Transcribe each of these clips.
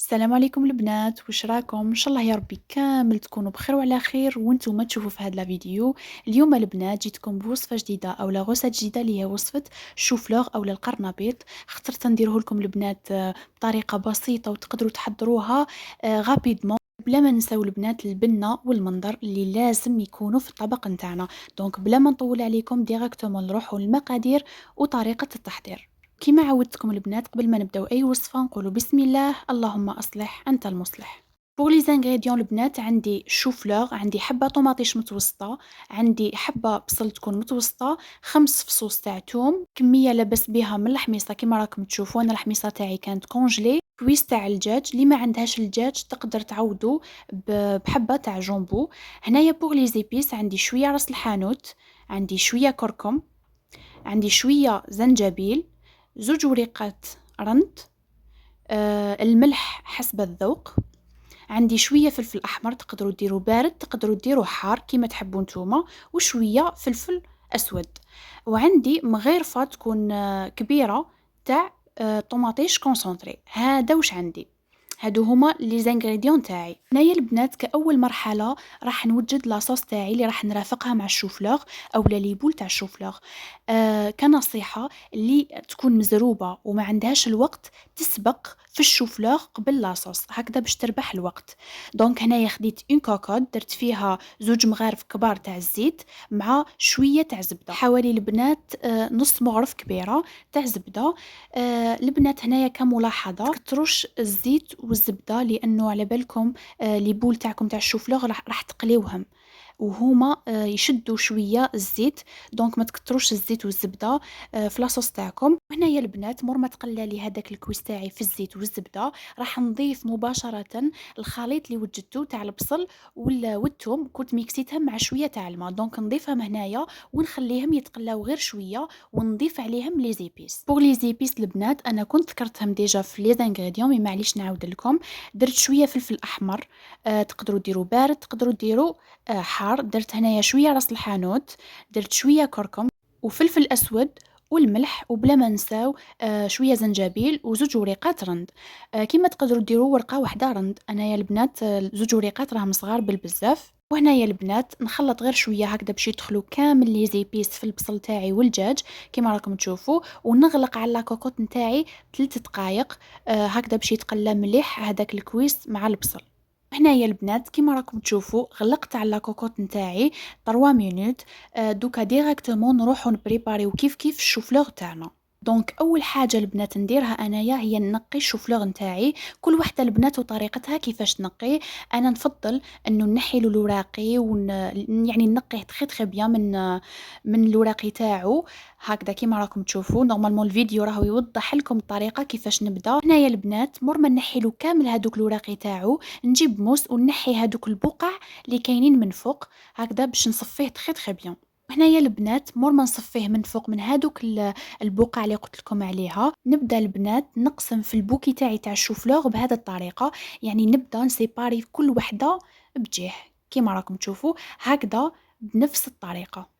السلام عليكم البنات، واش راكم؟ ان شاء الله يا ربي كامل تكونوا بخير وعلى خير وانتم تشوفوا في هذا الفيديو. اليوم البنات جيتكم بوصفه جديده او غوصه جديده اللي هي وصفه الشوفلوغ او القرنبيط. اخترت نديره لكم البنات بطريقه بسيطه وتقدروا تحضروها غابيدمون بلا ما نساو البنات البنه والمنظر اللي لازم يكونوا في الطبق نتاعنا. دونك بلا ما نطول عليكم ديريكتومون نروحوا للمقادير وطريقه التحضير. كيما عودتكم البنات قبل ما نبداو اي وصفه نقولوا بسم الله اللهم اصلح انت المصلح. بوغ لي زانغريديون البنات عندي شوفلوغ، عندي حبه طوماطيش متوسطه، عندي حبه بصل تكون متوسطه، 5 فصوص تاع توم، كميه لاباس بها من الحميصه كيما راكم تشوفوا. انا الحميصه تاعي كانت كونجلي. كويس تاع الدجاج، اللي ما عندهاش الدجاج تقدر تعوضو بحبه تاع جامبو. هنايا بوغ لي زيبيس عندي شويه راس الحانوت، عندي شويه كركم، عندي شويه زنجبيل، زوج وريقات رند، الملح حسب الذوق، عندي شوية فلفل أحمر تقدروا ديروا بارد تقدروا ديروا حار كيما تحبوا نتوما، وشوية فلفل أسود، وعندي مغيرفة تكون كبيرة تاع طوماطيش كونسونطري. هذا واش عندي، هادو هما لي زانغريديون تاعي. هنايا البنات كأول مرحلة راح نوجد لاصوص تاعي اللي راح نرافقها مع الشوفلوغ او لي بول تاع الشوفلوغ. كنصيحة اللي تكون مزروبة وما عندهاش الوقت تسبق في الشوفلوغ قبل لاصوص هكذا باش تربح الوقت. دونك هنايا خديت اون كوكود درت فيها زوج مغارف كبار تاع الزيت مع شوية تاع زبدة، حوالي البنات نص مغرف كبيرة تاع زبدة. البنات هنايا كملاحظة تكتروش الزيت والزبدة لأنه على بالكم لي بول تاعكم تاع الشوفلوغ راح تقليوهم وهما يشدوا شويه الزيت. دونك ما تكتروش الزيت والزبده في لاصوص تاعكم. وهنايا البنات مور ما تقلى لي هذاك الكويس تاعي في الزيت والزبده راح نضيف مباشره الخليط اللي وجدته تاع البصل والثوم، كنت ميكسيتهم مع شويه تاع الماء. دونك نضيفهم هنايا ونخليهم يتقلاو غير شويه ونضيف عليهم لي زيبيس. بوغ لي زيبيس البنات انا كنت ذكرتهم ديجا في لي زانغريديون مي معليش نعاود لكم. درت شويه فلفل احمر، تقدروا ديروا بارد تقدروا ديروا حار. درت هنايا شويه راس الحانوت، درت شويه كركم وفلفل اسود والملح، وبلا ما نساو شويه زنجبيل وزوج وريقات رند. كيما تقدروا ديروا ورقه واحده رند. انايا البنات زوج وريقات راهم صغار بالبزاف. وهنايا البنات نخلط غير شويه هكذا باش يدخلوا كامل لي زيبيس في البصل تاعي والدجاج كيما راكم تشوفوا، ونغلق على لاكوكوط نتاعي 3 دقائق هكذا باش يتقلى مليح هذاك الكويس مع البصل. هنايا البنات كيما راكم تشوفوا غلقت على لاكوكوط نتاعي 3 مينوت. دوكا ديريكتومون نروحو نبريباريو كيف كيف الشوفلوغ تاعنا. دونك اول حاجه البنات نديرها انايا هي نقي الشوفلوغ نتاعي. كل وحده البنات وطريقتها كيفاش تنقي. انا نفضل انه نحي له الوراقي يعني نقيه تخي تخي بيان من الوراقي تاعو هكذا كيما راكم تشوفوا. نورمالمون الفيديو راهو يوضح لكم الطريقه كيفاش نبدا. هنايا البنات مور ما نحي له كامل هذوك الوراقي تاعو نجيب موس ونحي هذوك البقع اللي كاينين من فوق هكذا باش نصفيه تخي تخي بيان. هنايا البنات مور ما نصفيه من فوق من هذوك البقع اللي قلت لكم عليها، نبدا البنات نقسم في البوكي تاعي تاع الشوفلوغ بهذه الطريقه. يعني نبدا نسيباري كل وحده بجهه كيما راكم تشوفوا هكذا بنفس الطريقه.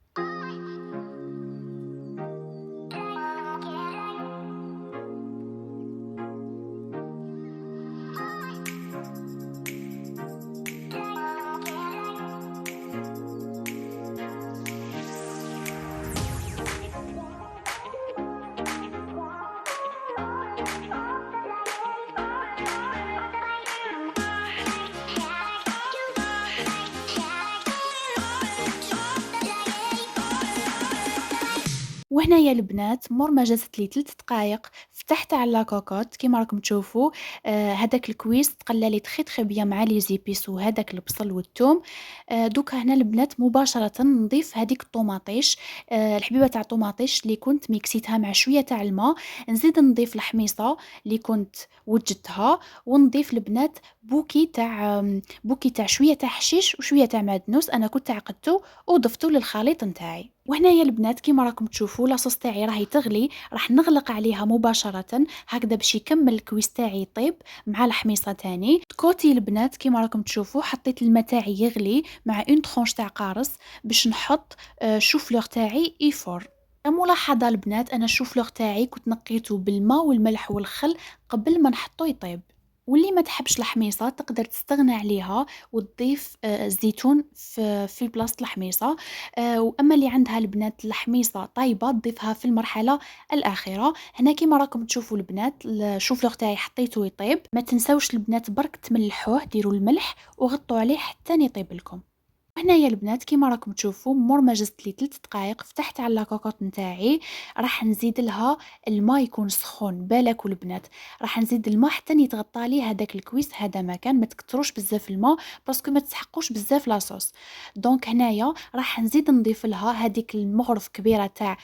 وهنايا البنات مور ما جازت لي 3 دقائق فتحت على لاكوكوط كيما راكم تشوفوا. هذاك الكويس تقلى لي تخي تخي بيان مع لي زيبيس وهذاك البصل والثوم. دوكا هنا البنات مباشره نضيف هذيك الطوماطيش، الحبيبه تاع الطوماطيش اللي كنت ميكسيتها مع شويه تاع الماء. نزيد نضيف الحميصه اللي كنت وجدتها، ونضيف البنات بوكي تاع شويه تاع حشيش وشويه تاع معدنوس انا كنت عقدته وضفته للخليط نتاعي. وهنايا البنات كيما راكم تشوفوا لاصوص تاعي راهي تغلي، راح نغلق عليها مباشره هكذا باش يكمل الكويس تاعي يطيب مع الحميصه تاني. كوتي البنات كيما راكم تشوفوا حطيت الماء تاعي يغلي مع اون طرونش تاع قارص باش نحط الشوفلوغ تاعي يفور. ملاحظه البنات انا الشوفلوغ تاعي كنت نقيته بالماء والملح والخل قبل ما نحطه يطيب. واللي ما تحبش الحميصة تقدر تستغنى عليها وتضيف الزيتون في بلاصة الحميصة. وأما اللي عندها البنات الحميصة طايبة تضيفها في المرحلة الأخيرة. هنا كيما راكم تشوفوا البنات الشوفلوغ تاعي حطيته يطيب. ما تنساوش البنات برك تملحوه، ديروا الملح وغطوا عليه حتى يطيب لكم. وهنايا البنات كيما راكم تشوفوا مور ما جزت لي 3 دقائق فتحت على لاكاكوط نتاعي. راح نزيد لها الماء يكون سخون بالك البنات. راح نزيد الماء حتى يتغطى ليه هذاك الكويس. هذا مكان ما تكثروش بزاف الماء باسكو ما تسحقوش بزاف لاصوص. دونك هنايا راح نزيد نضيف لها هذيك المغرف كبيره تاع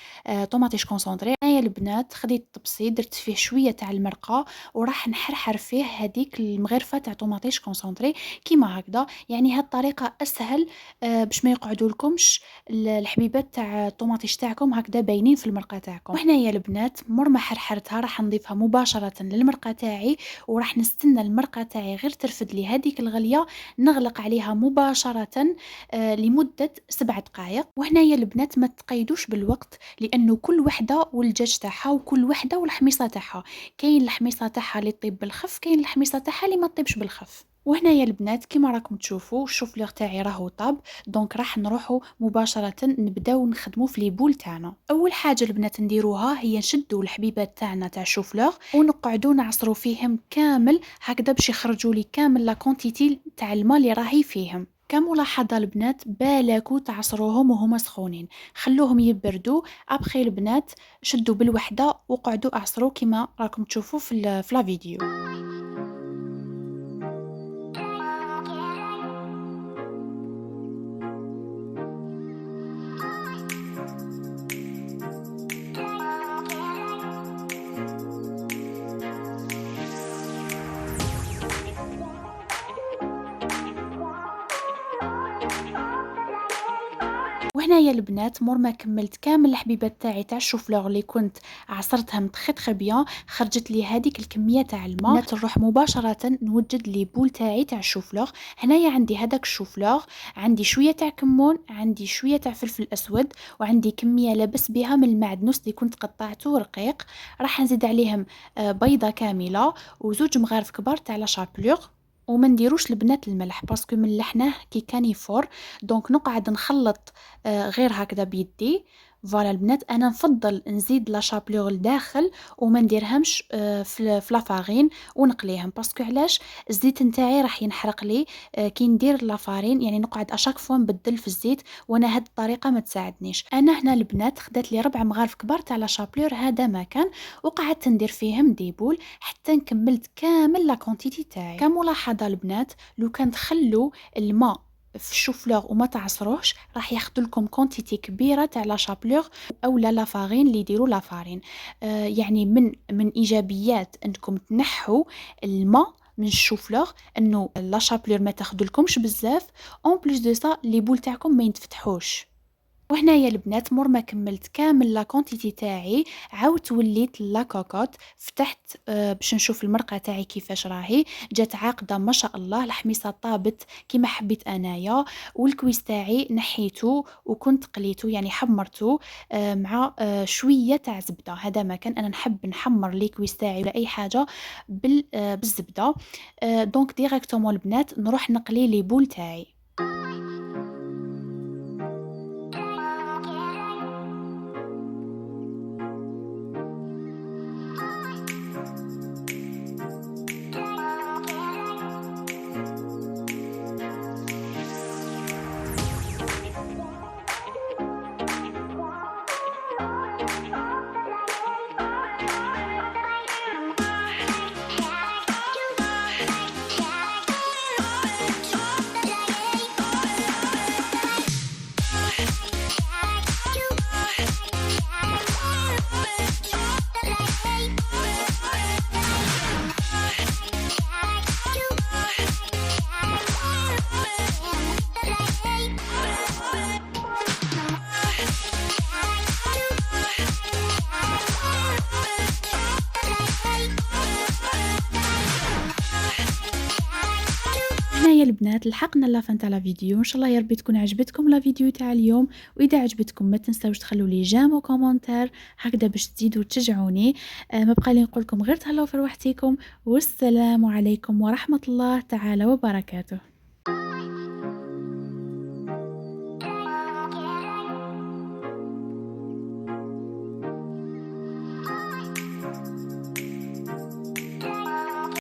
طوماطيش كونسونطري. هنايا البنات خديت الطبسي درت فيه شويه تاع المرقه وراح نحرحر فيه هذيك المغرفه تاع طوماطيش كونسونطري كيما هكذا. يعني هاد الطريقه اسهل باش ما يقعدولكمش الحبيبات تاع الطوماطيش تاعكم هكذا باينين في المرقه تاعكم. وهنايا البنات مور ما حرحرتها راح نضيفها مباشره للمرقه تاعي وراح نستنى المرقه تاعي غير ترفد لي هذيك الغليه. نغلق عليها مباشره لمده 7 دقائق. وهنايا البنات ما تقيدوش بالوقت لانه كل وحده والدجاج تاعها وكل وحده والحميصه تاعها. كاين الحميصه تاعها اللي تطيب بالخف، كاين الحميصه تاعها اللي ما تطيبش بالخف. وهنايا البنات كيما راكم تشوفوا الشوفليغ تاعي راهو طاب. دونك راح نروحوا مباشره نبداو نخدموا في لي بول تاعنا. اول حاجه البنات نديروها هي نشدوا الحبيبات تاعنا تاع الشوفليغ ونقعدوا نعصروا فيهم كامل هكذا باش يخرجوا لي كامل لا كونتيتي تاع الماء اللي راهي فيهم. كملاحظه البنات بالاكو تعصروهم وهما سخونين، خلوهم يبردوا. ابخي البنات شدوا بالوحده وقعدوا اعصروا كيما راكم تشوفوا في لا فيديو. وهنايا البنات مور ما كملت كامل الحبيبات تاعي تاع الشوفلوغ اللي كنت عصرتهم تخي بيان خرجت لي هذيك الكميه تاع الماء. بنات نروح مباشره نوجد لي بول تاعي تاع الشوفلوغ. هنايا عندي هذاك الشوفلوغ، عندي شويه تاع كمون، عندي شويه تاع فلفل اسود، وعندي كميه لابس بها من المعدنوس اللي كنت قطعته رقيق. راح نزيد عليهم بيضه كامله وزوج مغارف كبار تاع لا شابلوغ. وما نديروش البنات الملح باسكو ملحناه كي كان يفور. دونك نقعد نخلط غير هكذا بيدي. فوالا البنات انا نفضل نزيد لا شابلوغ لداخل وما نديرهمش في لافارين ونقليهم باسكو علاش الزيت نتاعي راح ينحرق لي كي ندير لافارين. يعني نقعد اشاك فوا نبدل في الزيت وانا هاد الطريقه ما تساعدنيش. انا هنا البنات خدات لي 4 مغارف كبار تاع لا شابلور هذا ما كان وقعدت ندير فيهم ديبول حتى كملت كامل لا كونتيتي تاعي. كملاحظه البنات لو كان تخلوا الماء في الشوفلوغ وما تعصروهش راح ياخذ لكم كونتيتي كبيره تاع لا شابلوغ او لا فارين اللي يديروا لا فارين. يعني من ايجابيات انكم تنحوا الماء من الشوفلوغ انه لا شابلور ما تاخذلكمش بزاف. اون بليس دو سا لي بول تاعكم ما يتفتحوش. وهنايا البنات مور ما كملت كامل لا كونتيتي تاعي عاودت وليت لا كوكوت فتحت باش نشوف المرقه تاعي كيفاش راهي. جات عاقده ما شاء الله، الحميصه طابت كيما حبيت انايا. والكويس تاعي نحيته وكنت قليته يعني حمرته مع شويه تاع زبده. هذا ما كان انا نحب نحمر لي كويس تاعي ولا اي حاجه بالزبده. دونك ديريكتومون البنات نروح نقلي لي بول تاعي. وهنايا البنات لحقنا لافان تاع لا فيديو. ان شاء الله يا ربي تكون عجبتكم لا فيديو تاع اليوم، واذا عجبتكم ما تنساوش تخلوا لي جيم وكومنتير هكذا باش تزيدوا تشجعوني. ما بقى لي نقول لكم غير تهلاو في روحتكم، والسلام عليكم ورحمة الله تعالى وبركاته.